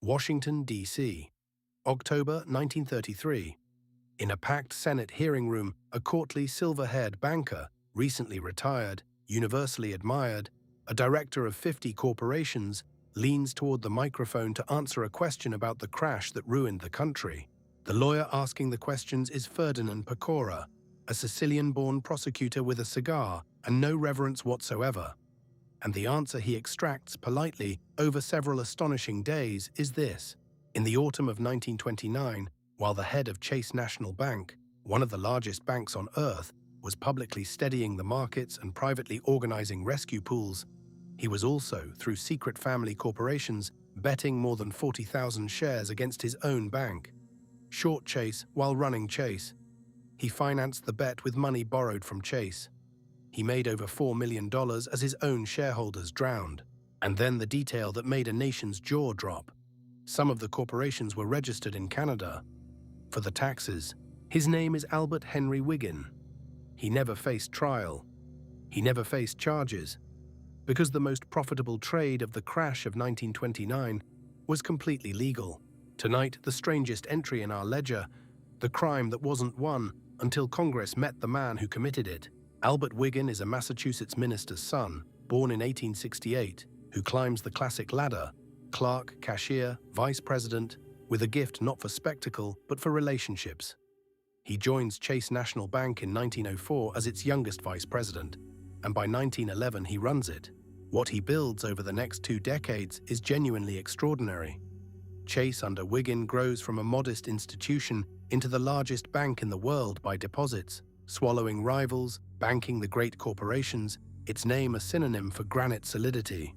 Washington, D.C., October 1933. In a packed Senate hearing room, a courtly silver-haired banker, recently retired, universally admired, a director of 50 corporations, leans toward the microphone to answer a question about the crash that ruined the country. The lawyer asking the questions is Ferdinand Pecora, a Sicilian-born prosecutor with a cigar and no reverence whatsoever. And the answer he extracts politely over several astonishing days is this. In the autumn of 1929, while the head of Chase National Bank, one of the largest banks on earth, was publicly steadying the markets and privately organizing rescue pools, he was also, through secret family corporations, betting more than 40,000 shares against his own bank. Short Chase while running Chase. He financed the bet with money borrowed from Chase. He made over $4 million as his own shareholders drowned. And then the detail that made a nation's jaw drop. Some of the corporations were registered in Canada. For the taxes, his name is Albert Henry Wiggin. He never faced trial. He never faced charges. Because the most profitable trade of the crash of 1929 was completely legal. Tonight, the strangest entry in our ledger, the crime that wasn't won until Congress met the man who committed it. Albert Wiggin is a Massachusetts minister's son, born in 1868, who climbs the classic ladder, clerk, cashier, vice president, with a gift not for spectacle but for relationships. He joins Chase National Bank in 1904 as its youngest vice president, and by 1911 he runs it. What he builds over the next 2 decades is genuinely extraordinary. Chase under Wiggin grows from a modest institution into the largest bank in the world by deposits, swallowing rivals, banking the great corporations, its name a synonym for granite solidity.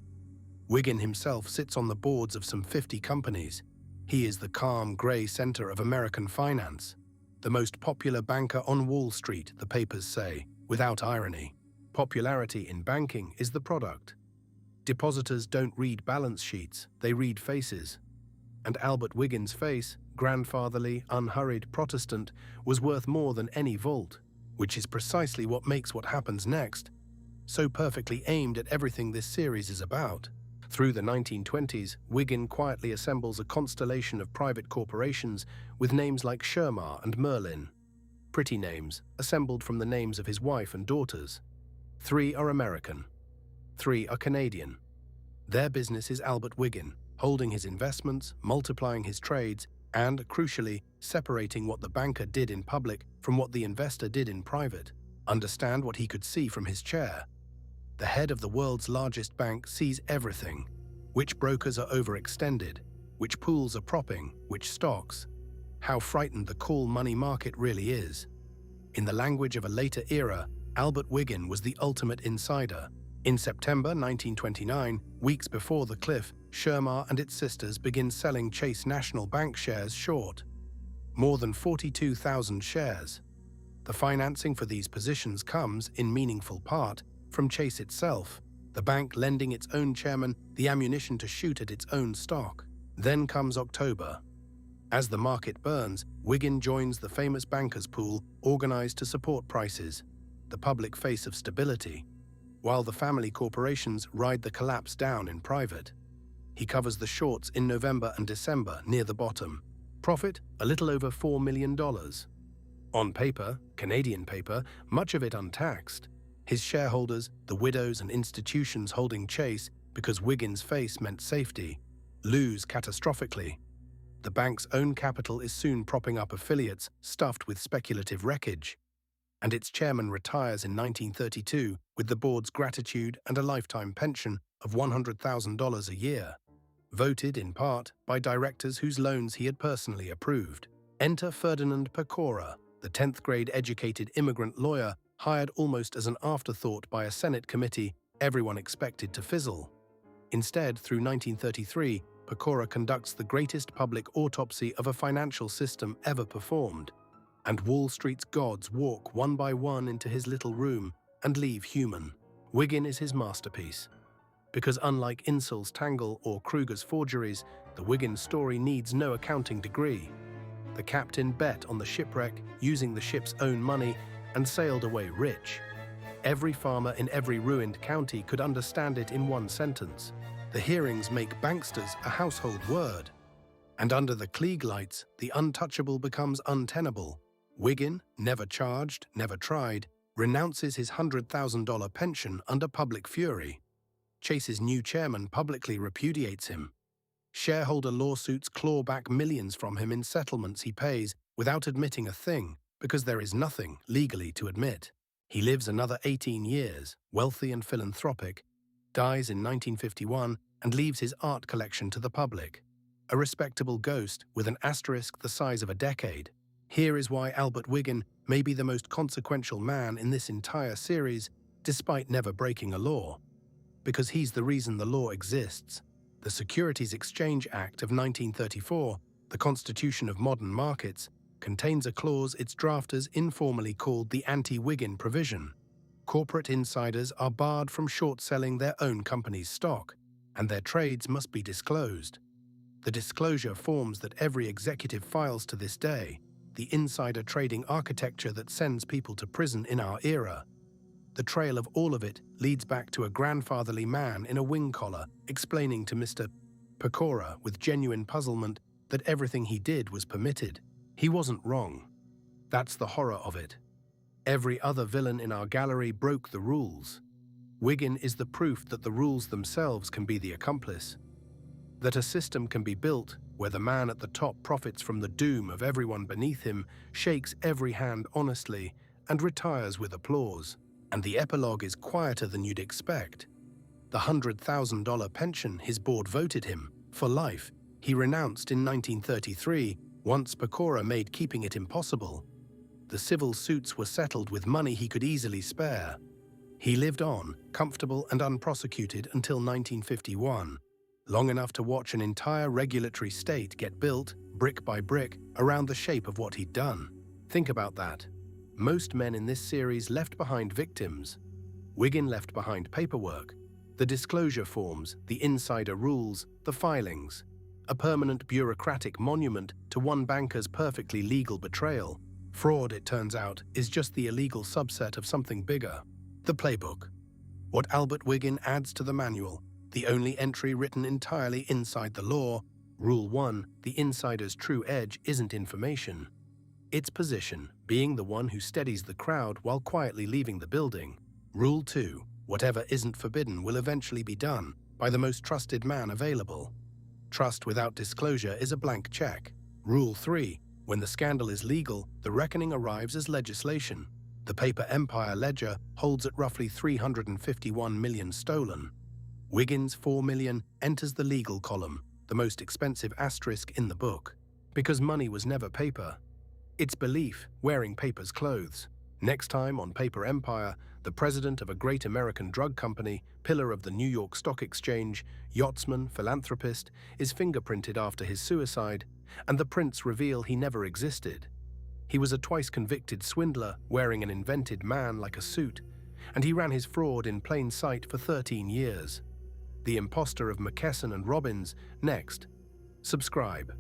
Wiggin himself sits on the boards of some 50 companies. He is the calm, grey center of American finance. The most popular banker on Wall Street, the papers say, without irony. Popularity in banking is the product. Depositors don't read balance sheets, they read faces. And Albert Wiggin's face, grandfatherly, unhurried Protestant, was worth more than any vault, which is precisely what makes what happens next so perfectly aimed at everything this series is about. Through the 1920s, Wiggin quietly assembles a constellation of private corporations with names like Shermar and Merlin. Pretty names, assembled from the names of his wife and daughters. 3 are American. 3 are Canadian. Their business is Albert Wiggin, holding his investments, multiplying his trades, and, crucially, separating what the banker did in public from what the investor did in private. Understand what he could see from his chair. The head of the world's largest bank sees everything. Which brokers are overextended, which pools are propping, which stocks. How frightened the cool money market really is. In the language of a later era, Albert Wiggin was the ultimate insider. In September 1929, weeks before the cliff, Shermar and its sisters begin selling Chase National Bank shares short. More than 42,000 shares. The financing for these positions comes, in meaningful part, from Chase itself, the bank lending its own chairman the ammunition to shoot at its own stock. Then comes October. As the market burns, Wiggin joins the famous bankers' pool organized to support prices, the public face of stability, while the family corporations ride the collapse down in private. He covers the shorts in November and December near the bottom. Profit, a little over $4 million. On paper, Canadian paper, much of it untaxed. His shareholders, the widows and institutions holding Chase because Wiggin's face meant safety, lose catastrophically. The bank's own capital is soon propping up affiliates stuffed with speculative wreckage. And its chairman retires in 1932 with the board's gratitude and a lifetime pension of $100,000 a year, voted in part by directors whose loans he had personally approved. Enter Ferdinand Pecora, the 10th grade educated immigrant lawyer hired almost as an afterthought by a Senate committee everyone expected to fizzle. Instead, through 1933, Pecora conducts the greatest public autopsy of a financial system ever performed, and Wall Street's gods walk one by one into his little room and leave human. Wiggin is his masterpiece. Because unlike Insull's Tangle or Kruger's forgeries, the Wiggin story needs no accounting degree. The captain bet on the shipwreck using the ship's own money and sailed away rich. Every farmer in every ruined county could understand it in one sentence. The hearings make banksters a household word. And under the Klieg lights, the untouchable becomes untenable. Wiggin, never charged, never tried, renounces his $100,000 pension under public fury. Chase's new chairman publicly repudiates him. Shareholder lawsuits claw back millions from him in settlements he pays without admitting a thing, because there is nothing legally to admit. He lives another 18 years, wealthy and philanthropic, dies in 1951 and leaves his art collection to the public. A respectable ghost with an asterisk the size of a decade. Here is why Albert Wiggin may be the most consequential man in this entire series, despite never breaking a law. Because he's the reason the law exists. The Securities Exchange Act of 1934, the constitution of modern markets, contains a clause its drafters informally called the anti-Wiggin provision. Corporate insiders are barred from short-selling their own company's stock, and their trades must be disclosed. The disclosure forms that every executive files to this day, the insider trading architecture that sends people to prison in our era. The trail of all of it leads back to a grandfatherly man in a wing collar explaining to Mr. Pecora with genuine puzzlement that everything he did was permitted. He wasn't wrong. That's the horror of it. Every other villain in our gallery broke the rules. Wiggin is the proof that the rules themselves can be the accomplice. That a system can be built where the man at the top profits from the doom of everyone beneath him, shakes every hand honestly, and retires with applause. And the epilogue is quieter than you'd expect. The $100,000 pension his board voted him, for life, he renounced in 1933, once Pecora made keeping it impossible. The civil suits were settled with money he could easily spare. He lived on, comfortable and unprosecuted until 1951, long enough to watch an entire regulatory state get built, brick by brick, around the shape of what he'd done. Think about that. Most men in this series left behind victims. Wiggin left behind paperwork, the disclosure forms, the insider rules, the filings, a permanent bureaucratic monument to one banker's perfectly legal betrayal. Fraud, it turns out, is just the illegal subset of something bigger. The playbook. What Albert Wiggin adds to the manual, the only entry written entirely inside the law. Rule 1, the insider's true edge isn't information. Its position, being the one who steadies the crowd while quietly leaving the building. Rule 2, whatever isn't forbidden will eventually be done by the most trusted man available. Trust without disclosure is a blank check. Rule 3, when the scandal is legal, the reckoning arrives as legislation. The paper empire ledger holds at roughly 351 million stolen. Wiggin's 4 million enters the legal column, the most expensive asterisk in the book. Because money was never paper. It's belief wearing paper's clothes. Next time on Paper Empire, the president of a great American drug company, pillar of the New York Stock Exchange, yachtsman, philanthropist, is fingerprinted after his suicide, and the prints reveal he never existed. He was a twice-convicted swindler wearing an invented man like a suit, and he ran his fraud in plain sight for 13 years. The imposter of McKesson and Robbins, next. Subscribe.